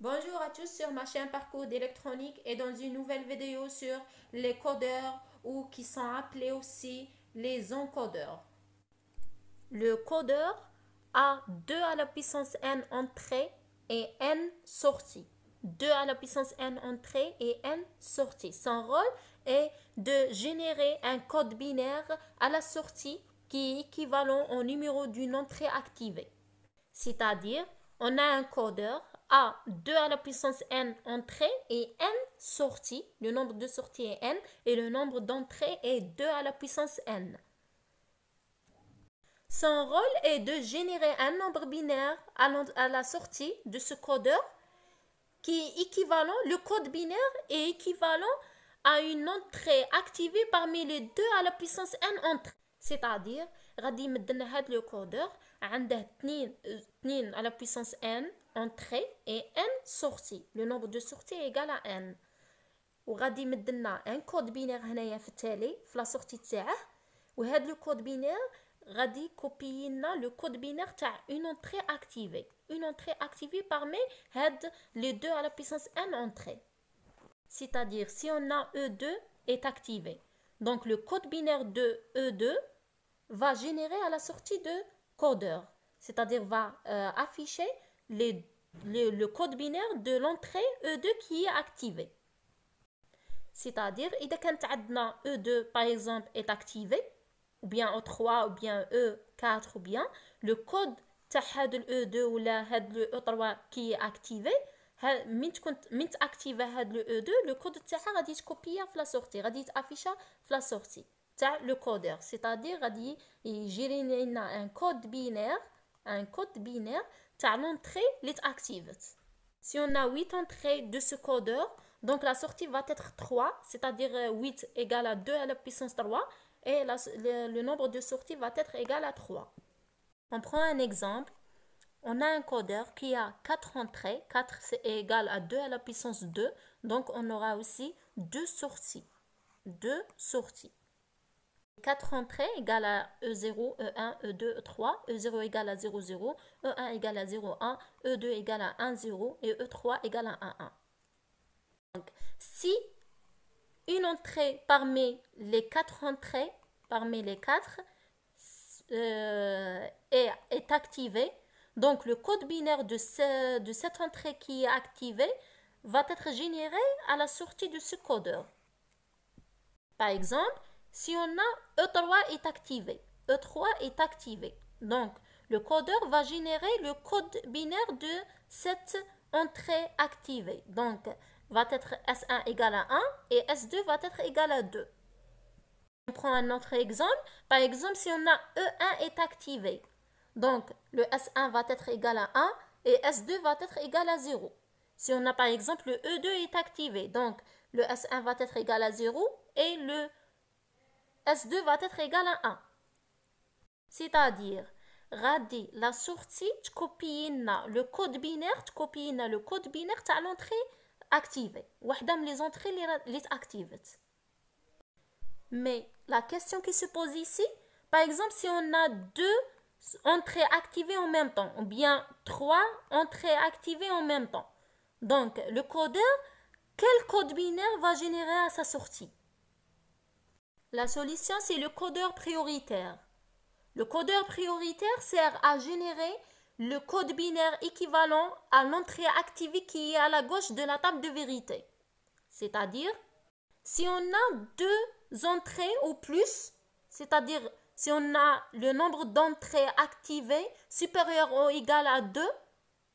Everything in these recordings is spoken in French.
Bonjour à tous sur ma chaîne Parcours d'électronique et dans une nouvelle vidéo sur les codeurs ou qui sont appelés aussi les encodeurs. Le codeur a 2 à la puissance n entrées et n sorties. 2 à la puissance n entrées et n sorties. Son rôle est de générer un code binaire à la sortie qui est équivalent au numéro d'une entrée activée. C'est-à-dire, on a un codeur a 2 à la puissance n entrées et n sorties. Le nombre de sorties est n et le nombre d'entrées est 2 à la puissance n. Son rôle est de générer un nombre binaire à la sortie de ce codeur qui est équivalent, le code binaire est équivalent à une entrée activée parmi les 2 à la puissance n entrées. C'est-à-dire, غادي يمدلنا هذا le codeur عنده 2 à la puissance n entrée et n sortie. Le nombre de sorties est égal à n. وغادي يمدلنا un code binaire هنايا في التالي في la sortie تاعه وهذا le code binaire غادي كوبيي لنا le code binaire تاع une entrée activée. Une entrée activée parmi les 2 à la puissance n entrées. C'est-à-dire, si on a E2 est activé, donc le code binaire de E2 va générer à la sortie de codeur, c'est-à-dire va afficher le code binaire de l'entrée E2 qui est activé. C'est-à-dire, إذا كانت عندنا E2 par exemple est activé, ou bien E3 ou bien E4 ou bien le code تاع هذا E2 ولا هذا E3 qui est activé, من تاكتيفا هاد لو E2 لو كود تاعها غادي تكوبيا في لا سورتي غادي يتافيشا في لا سورتي تاع لو كودر سيتادير غادي يجيري لنا ان كود بينير تاع لونطري لي تاكتيفت. Si on a 8 entrées de ce codeur, donc la sortie va être 3, c'est-à-dire 8 égale à 2 à la puissance 3 et le nombre de sorties va être égal à 3. On prend un exemple. On a un codeur qui a 4 entrées, 4 c'est égal à 2 à la puissance 2, donc on aura aussi 2 sorties. 4 entrées égale à E0, E1, E2, E3, E0 égale à 0, 0, E1 égale à 0, 1, E2 égale à 1, 0 et E3 égale à 1, 1. Donc, si une entrée parmi les 4 entrées, est activée, donc le code binaire de cette entrée qui est activée va être généré à la sortie de ce codeur. Par exemple, si on a E3 est activé, donc le codeur va générer le code binaire de cette entrée activée. Donc, va être S1 égale à 1 et S2 va être égal à 2. On prend un autre exemple. Par exemple, si on a E1 est activé, donc le S1 va être égal à 1 et S2 va être égal à 0. Si on a par exemple le E2 est activé, donc le S1 va être égal à 0 et le S2 va être égal à 1. C'est-à-dire, غادي la sortie تكوبي لنا le code binaire تاع l'entrée activée. واحدة من les entrées اللي activées. Mais la question qui se pose ici, par exemple, si on a 2 entrées activées en même temps, ou bien 3 entrées activées en même temps. Donc, le codeur, quel code binaire va générer à sa sortie? La solution, c'est le codeur prioritaire. Le codeur prioritaire sert à générer le code binaire équivalent à l'entrée activée qui est à la gauche de la table de vérité. C'est-à-dire, si on a 2 entrées ou plus, c'est-à-dire si on a le nombre d'entrées activées supérieur ou égal à 2,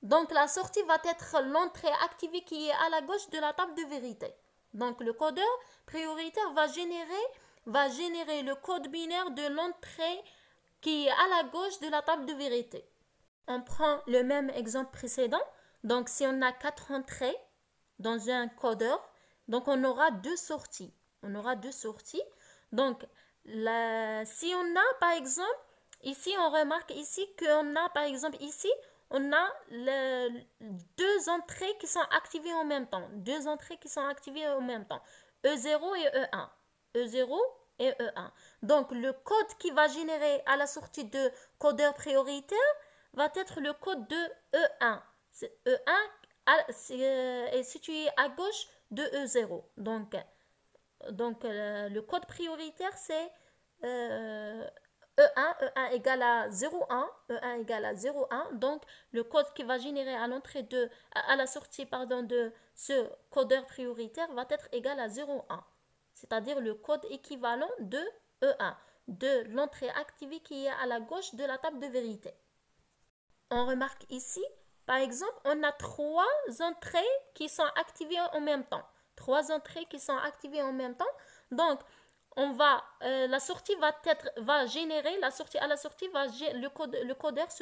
donc la sortie va être l'entrée activée qui est à la gauche de la table de vérité. Donc le codeur prioritaire va générer le code binaire de l'entrée qui est à la gauche de la table de vérité. On prend le même exemple précédent. Donc si on a 4 entrées dans un codeur, donc on aura 2 sorties. Donc si on a par exemple, ici on remarque ici qu'on a par exemple ici, on a 2 entrées qui sont activées en même temps. E0 et E1. E0 et E1. Donc le code qui va générer à la sortie de codeur prioritaire va être le code de E1. E1 est situé à gauche de E0. Donc le code prioritaire, c'est E1 égale à 0,1, E1 égale à 0,1. Donc, le code qui va générer à la sortie de ce codeur prioritaire va être égal à 0,1. C'est-à-dire le code équivalent de E1, de l'entrée activée qui est à la gauche de la table de vérité. On remarque ici, par exemple, on a 3 entrées qui sont activées en même temps. 3 entrées qui sont activées en même temps. Donc, la sortie va générer, ce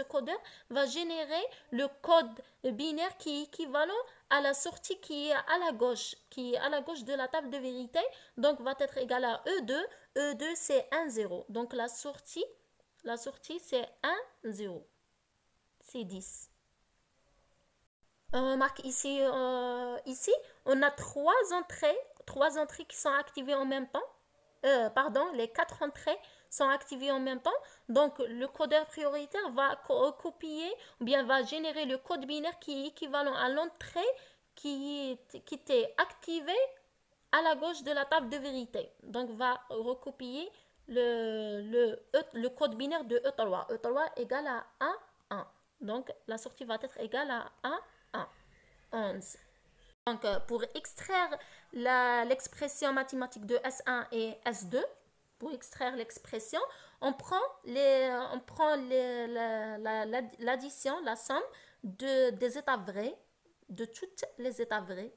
codeur va générer le code binaire qui est équivalent à la sortie qui est à la gauche de la table de vérité, donc va être égal à E2. E2 c'est 1, 0. Donc la sortie c'est 1, 0. C'est 10. On remarque ici, on a 3 entrées qui sont activées en même temps. Les 4 entrées sont activées en même temps. Donc, le codeur prioritaire va copier ou bien va générer le code binaire qui est équivalent à l'entrée qui était activée à la gauche de la table de vérité. Donc, va recopier le code binaire de E3. E3 égale à 1, 1. Donc, la sortie va être égale à 1, 1. 11. Donc, pour extraire l'expression mathématique de S1 et S2, pour extraire l'expression, on prend l'addition, la somme des états vrais, de toutes les états vrais,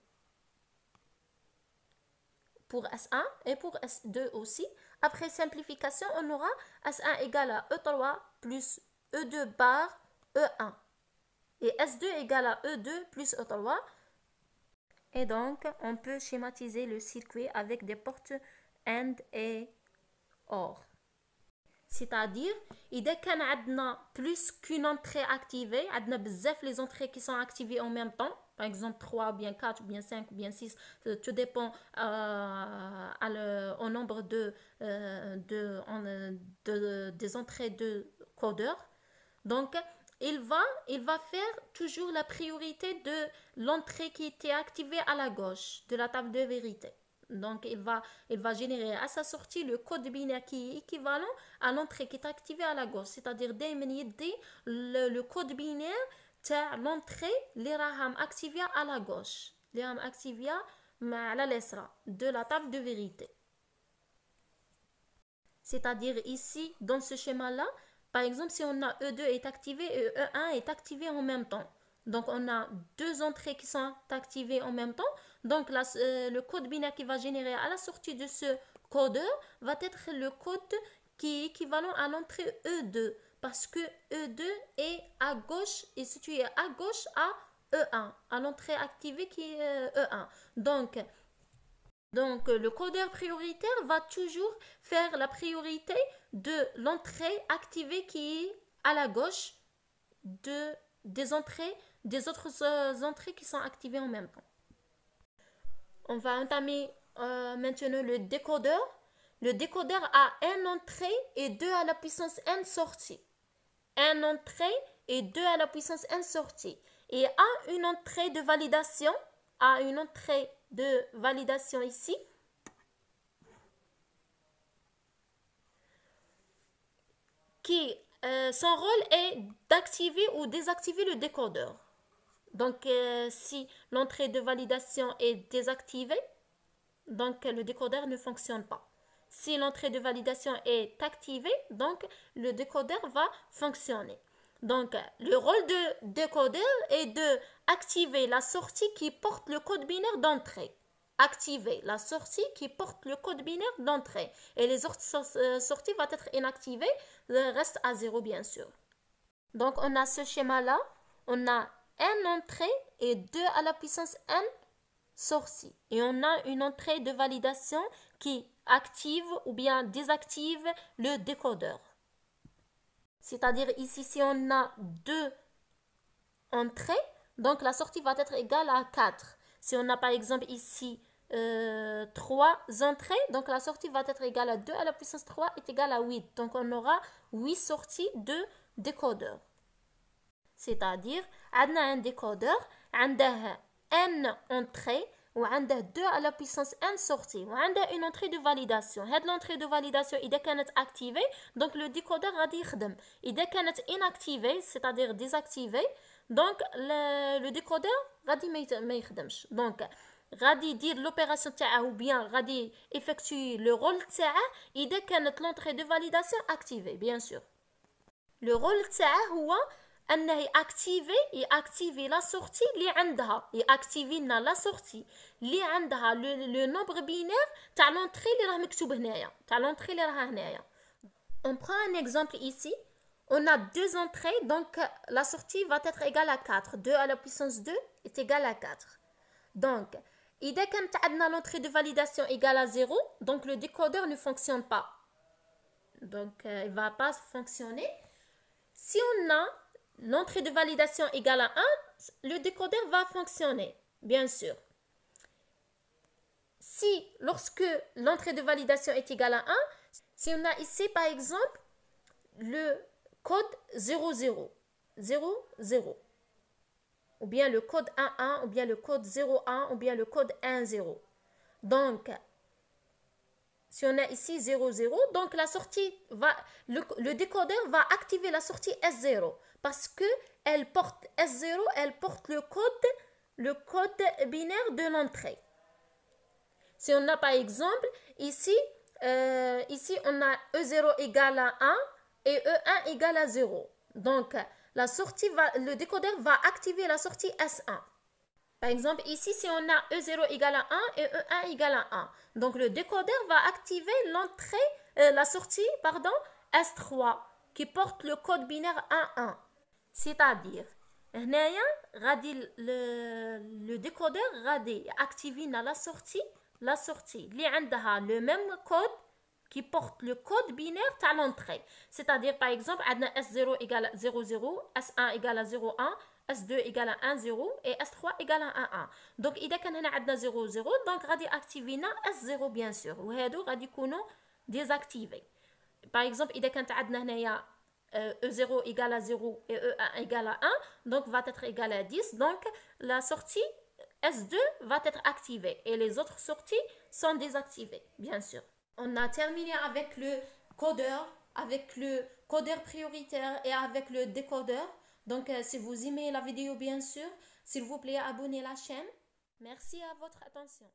pour S1 et pour S2 aussi. Après simplification, on aura S1 égale à E3 plus E2 bar E1. Et S2 égale à E2 plus E3. Et donc, on peut schématiser le circuit avec des portes AND et OR. C'est-à-dire, إذا كان عندنا plus qu'une entrée activée, عندنا بزاف les entrées qui sont activées en même temps, par exemple 3 ou bien 4 ou bien 5 ou bien 6, tout dépend au nombre des entrées de codeur. Donc, il va faire toujours la priorité de l'entrée qui était activée à la gauche de la table de vérité. Donc, il va générer à sa sortie le code binaire qui est équivalent à l'entrée qui est activée à la gauche. C'est-à-dire, le code binaire de l'entrée qui est activée à la gauche, qui est activée à la l'esra de la table de vérité. C'est-à-dire, ici, dans ce schéma-là, par exemple, si on a E2 est activé et E1 est activé en même temps. Donc, on a 2 entrées qui sont activées en même temps. Donc, le code binaire qui va générer à la sortie de ce codeur va être le code qui est équivalent à l'entrée E2. Parce que E2 est situé à gauche à E1, à l'entrée activée qui est E1. Donc, le codeur prioritaire va toujours faire la priorité de l'entrée activée qui est à la gauche des autres entrées qui sont activées en même temps. On va entamer maintenant le décodeur. Le décodeur a une entrée et 2 à la puissance n sorties. Une entrée et 2 à la puissance n sorties. Et a une entrée de validation ici. Son rôle est d'activer ou désactiver le décodeur. Donc, si l'entrée de validation est désactivée, donc le décodeur ne fonctionne pas. Si l'entrée de validation est activée, donc le décodeur va fonctionner. Donc, le rôle de décodeur est d'activer la sortie qui porte le code binaire d'entrée. Activer la sortie qui porte le code binaire d'entrée. Et les autres sorties vont être inactivées, reste à 0 bien sûr. Donc, on a ce schéma-là. On a n entrée et 2 à la puissance n sorties. Et on a une entrée de validation qui active ou bien désactive le décodeur. C'est-à-dire ici, si on a 2 entrées, donc la sortie va être égale à 4. Si on a par exemple ici 3 entrées, donc la sortie va être égale à 2 à la puissance 3 est égale à 8. Donc on aura 8 sorties de décodeur. C'est-à-dire, on a un décodeur, عنده n entrée وعنده 2 à la puissance n sortie وعنده une entrée de validation. هاد l'entrée de validation إذا كانت activée donc le décodeur غادي يخدم. إذا كانت inactivée c'est-à-dire désactivée donc le décodeur غادي ما يخدمش. donc غادي يدير l'opération تاعه ou bien غادي effectuer le rôle تاعه إذا كانت l'entrée de validation activée bien sûr. le rôle تاعه هو انه ياكتيفي لا سورتي اللي عندها ياكتيفي لنا لا سورتي اللي عندها لو نومبر بينير تاع لونطري اللي راه مكتوب هنايا تاع لونطري اللي راه هنايا. on prend un exemple ici, on a deux entrées donc la sortie va être égale à 4. 2 à la puissance 2 est égal à 4. donc إذا كانت عندنا l'entrée de validation égale à 0 donc le décodeur ne fonctionne pas, donc il va pas fonctionner. Si on a l'entrée de validation égale à 1, le décodeur va fonctionner, bien sûr. Si, lorsque l'entrée de validation est égale à 1, si on a ici, par exemple, le code 00, 00, ou bien le code 11, ou bien le code 01, ou bien le code 10. Donc, si on a ici 00, donc la sortie va, le décodeur va activer la sortie S0 parce que elle porte S0, elle porte le code binaire de l'entrée. Si on a par exemple ici, on a E0 égale à 1 et E1 égale à 0. Donc la sortie le décodeur va activer la sortie S1. Par exemple, ici, si on a E0 égale à 1 et E1 égale à 1. Donc, le décodeur va activer la sortie S3 qui porte le code binaire 1-1. C'est-à-dire, le décodeur va activer la sortie qui a le même code qui porte le code binaire à l'entrée. C'est-à-dire, par exemple, S0 égale à 00, S1 égale à 01, S2 égale à 1, 0 et S3 égale à 1, 1. Donc, إذا كان هنا عندنا 0, 0, donc غادي activer S0 bien sûr. وهادو غادي يكونوا désactivés. Par exemple, إذا كانت عندنا هنايا E0 égale à 0 et E1 égale à 1, donc va être égal à 10. Donc, la sortie S2 va être activée et les autres sorties sont désactivées, bien sûr. On a terminé avec le codeur prioritaire et avec le décodeur. Donc, si vous aimez la vidéo, bien sûr, s'il vous plaît, abonnez la chaîne. Merci à votre attention.